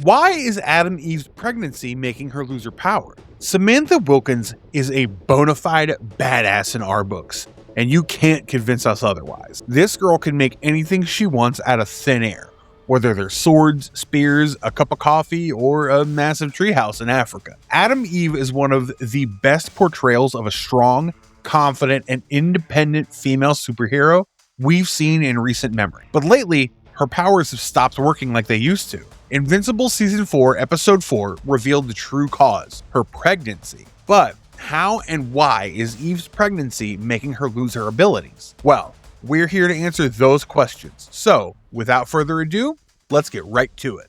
Why is Adam Eve's pregnancy making her lose her power? Samantha Wilkins is a bona fide badass in our books, and you can't convince us otherwise. This girl can make anything she wants out of thin air, whether they're swords, spears, a cup of coffee, or a massive treehouse in Africa. Adam Eve is one of the best portrayals of a strong, confident, and independent female superhero we've seen in recent memory. But lately, her powers have stopped working like they used to. Invincible Season 4, Episode 4 revealed the true cause, her pregnancy. But how and why is Eve's pregnancy making her lose her abilities? Well, we're here to answer those questions. So, without further ado, let's get right to it.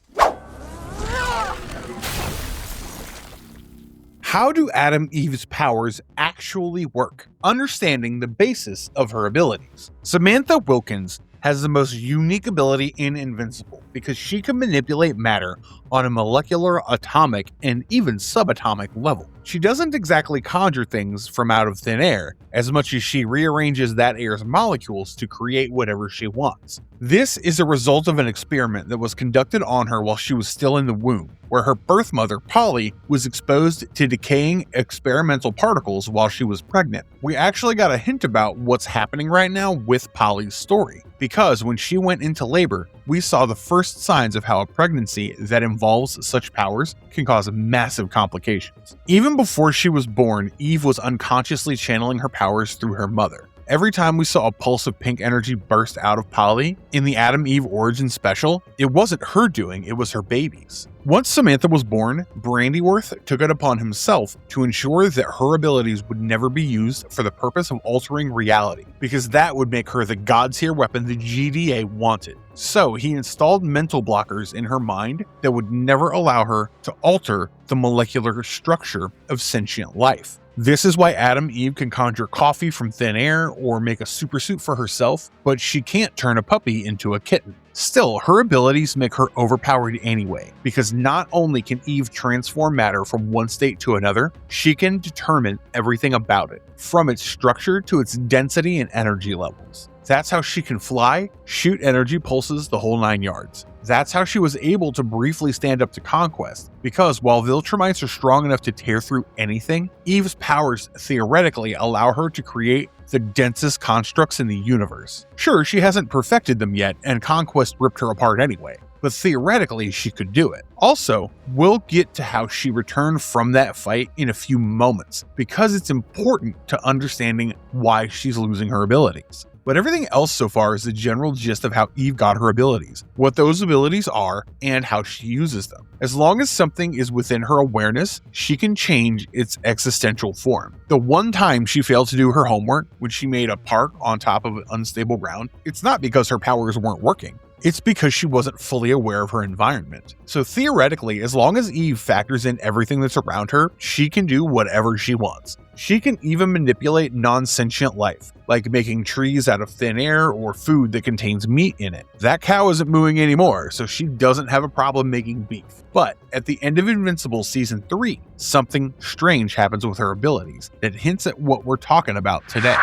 How do Adam Eve's powers actually work? Understanding the basis of her abilities. Samantha Wilkins has the most unique ability in Invincible because she can manipulate matter on a molecular, atomic, and even subatomic level. She doesn't exactly conjure things from out of thin air as much as she rearranges that air's molecules to create whatever she wants. This is a result of an experiment that was conducted on her while she was still in the womb, where her birth mother, Polly, was exposed to decaying experimental particles while she was pregnant. We actually got a hint about what's happening right now with Polly's story, because when she went into labor, we saw the first signs of how a pregnancy that involves such powers can cause massive complications. Even before she was born, Eve was unconsciously channeling her powers through her mother. Every time we saw a pulse of pink energy burst out of Polly in the Adam Eve Origin special, it wasn't her doing, it was her baby's. Once Samantha was born, Brandyworth took it upon himself to ensure that her abilities would never be used for the purpose of altering reality, because that would make her the god-tier weapon the GDA wanted. So he installed mental blockers in her mind that would never allow her to alter the molecular structure of sentient life. This is why Adam Eve can conjure coffee from thin air or make a supersuit for herself, but she can't turn a puppy into a kitten. Still, her abilities make her overpowered anyway, because not only can Eve transform matter from one state to another, she can determine everything about it, from its structure to its density and energy levels. That's how she can fly, shoot energy pulses, the whole 9 yards. That's how she was able to briefly stand up to Conquest, because while Viltrumites are strong enough to tear through anything, Eve's powers theoretically allow her to create the densest constructs in the universe. Sure, she hasn't perfected them yet, and Conquest ripped her apart anyway, but theoretically she could do it. Also, we'll get to how she returned from that fight in a few moments, because it's important to understanding why she's losing her abilities. But everything else so far is the general gist of how Eve got her abilities, what those abilities are, and how she uses them. As long as something is within her awareness, she can change its existential form. The one time she failed to do her homework, when she made a park on top of unstable ground, it's not because her powers weren't working. It's because she wasn't fully aware of her environment. So theoretically, as long as Eve factors in everything that's around her, she can do whatever she wants. She can even manipulate non-sentient life, like making trees out of thin air or food that contains meat in it. That cow isn't mooing anymore, so she doesn't have a problem making beef. But at the end of Invincible Season 3, something strange happens with her abilities that hints at what we're talking about today.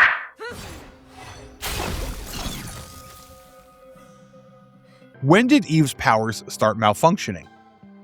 When did Eve's powers start malfunctioning?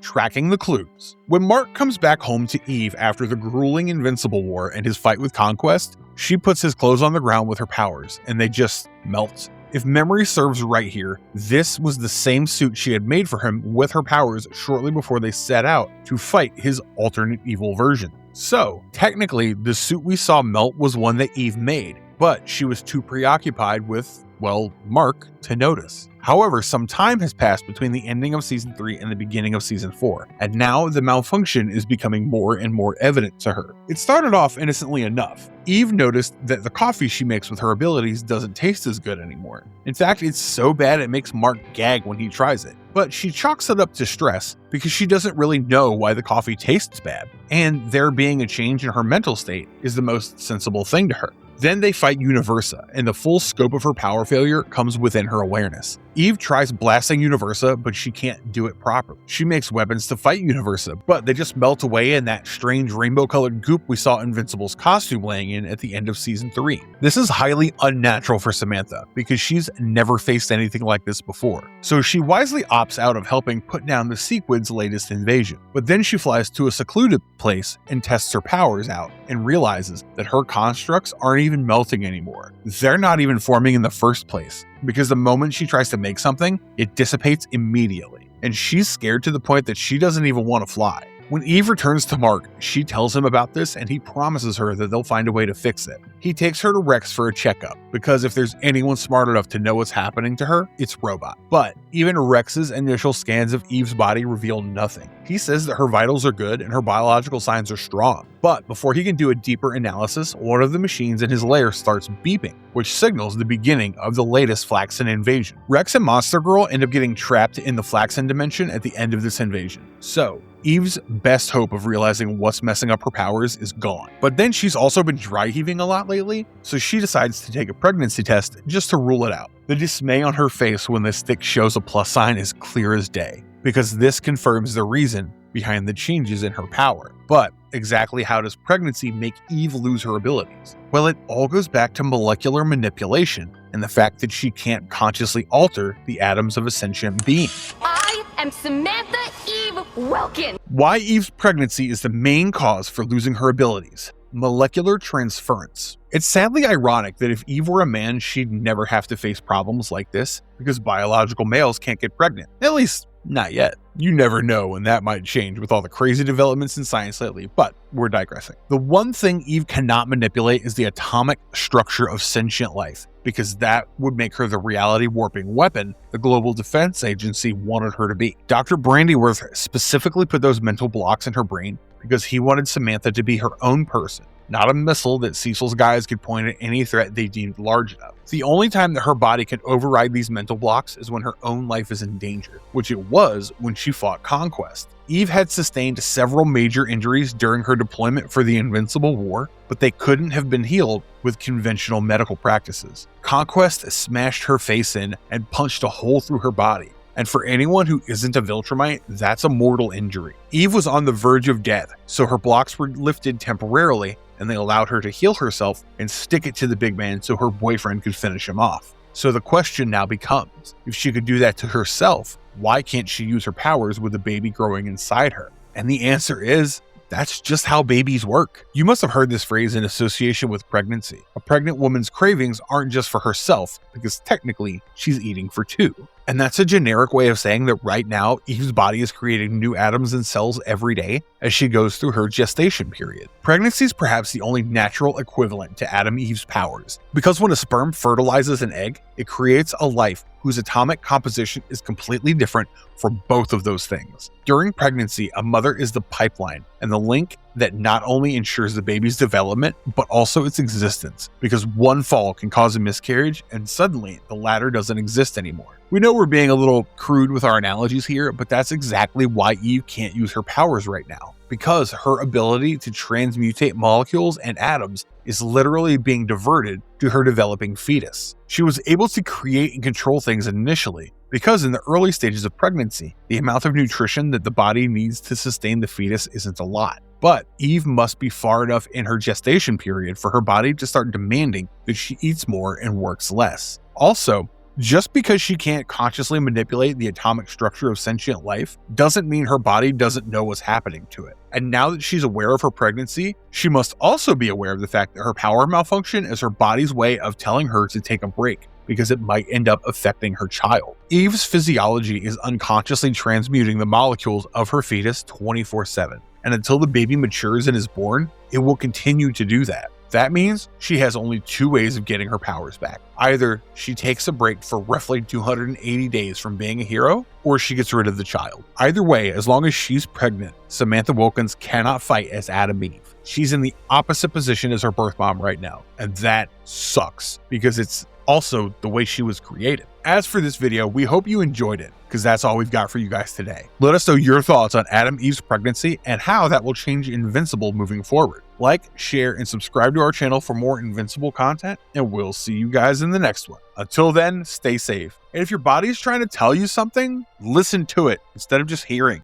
Tracking the clues. When Mark comes back home to Eve after the grueling Invincible War and his fight with Conquest, she puts his clothes on the ground with her powers, and they just melt. If memory serves right here, this was the same suit she had made for him with her powers shortly before they set out to fight his alternate evil version. So, technically, the suit we saw melt was one that Eve made, but she was too preoccupied with, well, Mark to notice. However, some time has passed between the ending of Season 3 and the beginning of Season 4, and now the malfunction is becoming more and more evident to her. It started off innocently enough. Eve noticed that the coffee she makes with her abilities doesn't taste as good anymore. In fact, it's so bad it makes Mark gag when he tries it. But she chalks it up to stress because she doesn't really know why the coffee tastes bad, and there being a change in her mental state is the most sensible thing to her. Then they fight Universa, and the full scope of her power failure comes within her awareness. Eve tries blasting Universa, but she can't do it properly. She makes weapons to fight Universa, but they just melt away in that strange rainbow-colored goop we saw Invincible's costume laying in at the end of Season 3. This is highly unnatural for Samantha, because she's never faced anything like this before. So she wisely opts out of helping put down the Sequid's latest invasion. But then she flies to a secluded place and tests her powers out, and realizes that her constructs aren't even melting anymore. They're not even forming in the first place, because the moment she tries to make something, it dissipates immediately. And she's scared to the point that she doesn't even want to fly. When Eve returns to Mark, she tells him about this and he promises her that they'll find a way to fix it. He takes her to Rex for a checkup, because if there's anyone smart enough to know what's happening to her, it's Robot. But even Rex's initial scans of Eve's body reveal nothing. He says that her vitals are good and her biological signs are strong. But before he can do a deeper analysis, one of the machines in his lair starts beeping, which signals the beginning of the latest Flaxen invasion. Rex and Monster Girl end up getting trapped in the Flaxen dimension at the end of this invasion. So Eve's best hope of realizing what's messing up her powers is gone. But then she's also been dry heaving a lot lately, so she decides to take a pregnancy test just to rule it out. The dismay on her face when the stick shows a plus sign is clear as day, because this confirms the reason behind the changes in her power. But exactly how does pregnancy make Eve lose her abilities? Well, it all goes back to molecular manipulation and the fact that she can't consciously alter the atoms of a sentient being. I am Samantha Eve Wilkins. Why Eve's pregnancy is the main cause for losing her abilities. Molecular transference. It's sadly ironic that if Eve were a man, she'd never have to face problems like this, because biological males can't get pregnant. At least, not yet. You never know when that might change with all the crazy developments in science lately, but we're digressing. The one thing Eve cannot manipulate is the atomic structure of sentient life, because that would make her the reality warping weapon the Global Defense Agency wanted her to be. Dr. Brandyworth specifically put those mental blocks in her brain because he wanted Samantha to be her own person, not a missile that Cecil's guys could point at any threat they deemed large enough. The only time that her body can override these mental blocks is when her own life is in danger, which it was when she fought Conquest. Eve had sustained several major injuries during her deployment for the Invincible War, but they couldn't have been healed with conventional medical practices. Conquest smashed her face in and punched a hole through her body. And for anyone who isn't a Viltrumite, that's a mortal injury. Eve was on the verge of death, so her blocks were lifted temporarily, and they allowed her to heal herself and stick it to the big man so her boyfriend could finish him off. So the question now becomes, if she could do that to herself, why can't she use her powers with the baby growing inside her? And the answer is, that's just how babies work. You must have heard this phrase in association with pregnancy. A pregnant woman's cravings aren't just for herself, because technically she's eating for two. And that's a generic way of saying that right now, Eve's body is creating new atoms and cells every day as she goes through her gestation period. Pregnancy is perhaps the only natural equivalent to Adam Eve's powers, because when a sperm fertilizes an egg, it creates a life whose atomic composition is completely different for both of those things. During pregnancy, a mother is the pipeline and the link that not only ensures the baby's development, but also its existence, because one fall can cause a miscarriage and suddenly the latter doesn't exist anymore. We know we're being a little crude with our analogies here, but that's exactly why Eve can't use her powers right now, because her ability to transmutate molecules and atoms is literally being diverted to her developing fetus. She was able to create and control things initially, because in the early stages of pregnancy, the amount of nutrition that the body needs to sustain the fetus isn't a lot. But Eve must be far enough in her gestation period for her body to start demanding that she eats more and works less. Also, just because she can't consciously manipulate the atomic structure of sentient life doesn't mean her body doesn't know what's happening to it. And now that she's aware of her pregnancy, she must also be aware of the fact that her power malfunction is her body's way of telling her to take a break, because it might end up affecting her child. Eve's physiology is unconsciously transmuting the molecules of her fetus 24/7. And until the baby matures and is born, it will continue to do that. That means she has only two ways of getting her powers back. Either she takes a break for roughly 280 days from being a hero, or she gets rid of the child. Either way, as long as she's pregnant, Samantha Wilkins cannot fight as Adam Eve. She's in the opposite position as her birth mom right now, and that sucks, because it's also the way she was created. As for this video, we hope you enjoyed it, because that's all we've got for you guys today. Let us know your thoughts on Adam Eve's pregnancy and how that will change Invincible moving forward. Like, share, and subscribe to our channel for more Invincible content, and we'll see you guys in the next one. Until then, stay safe. And if your body's trying to tell you something, listen to it instead of just hearing.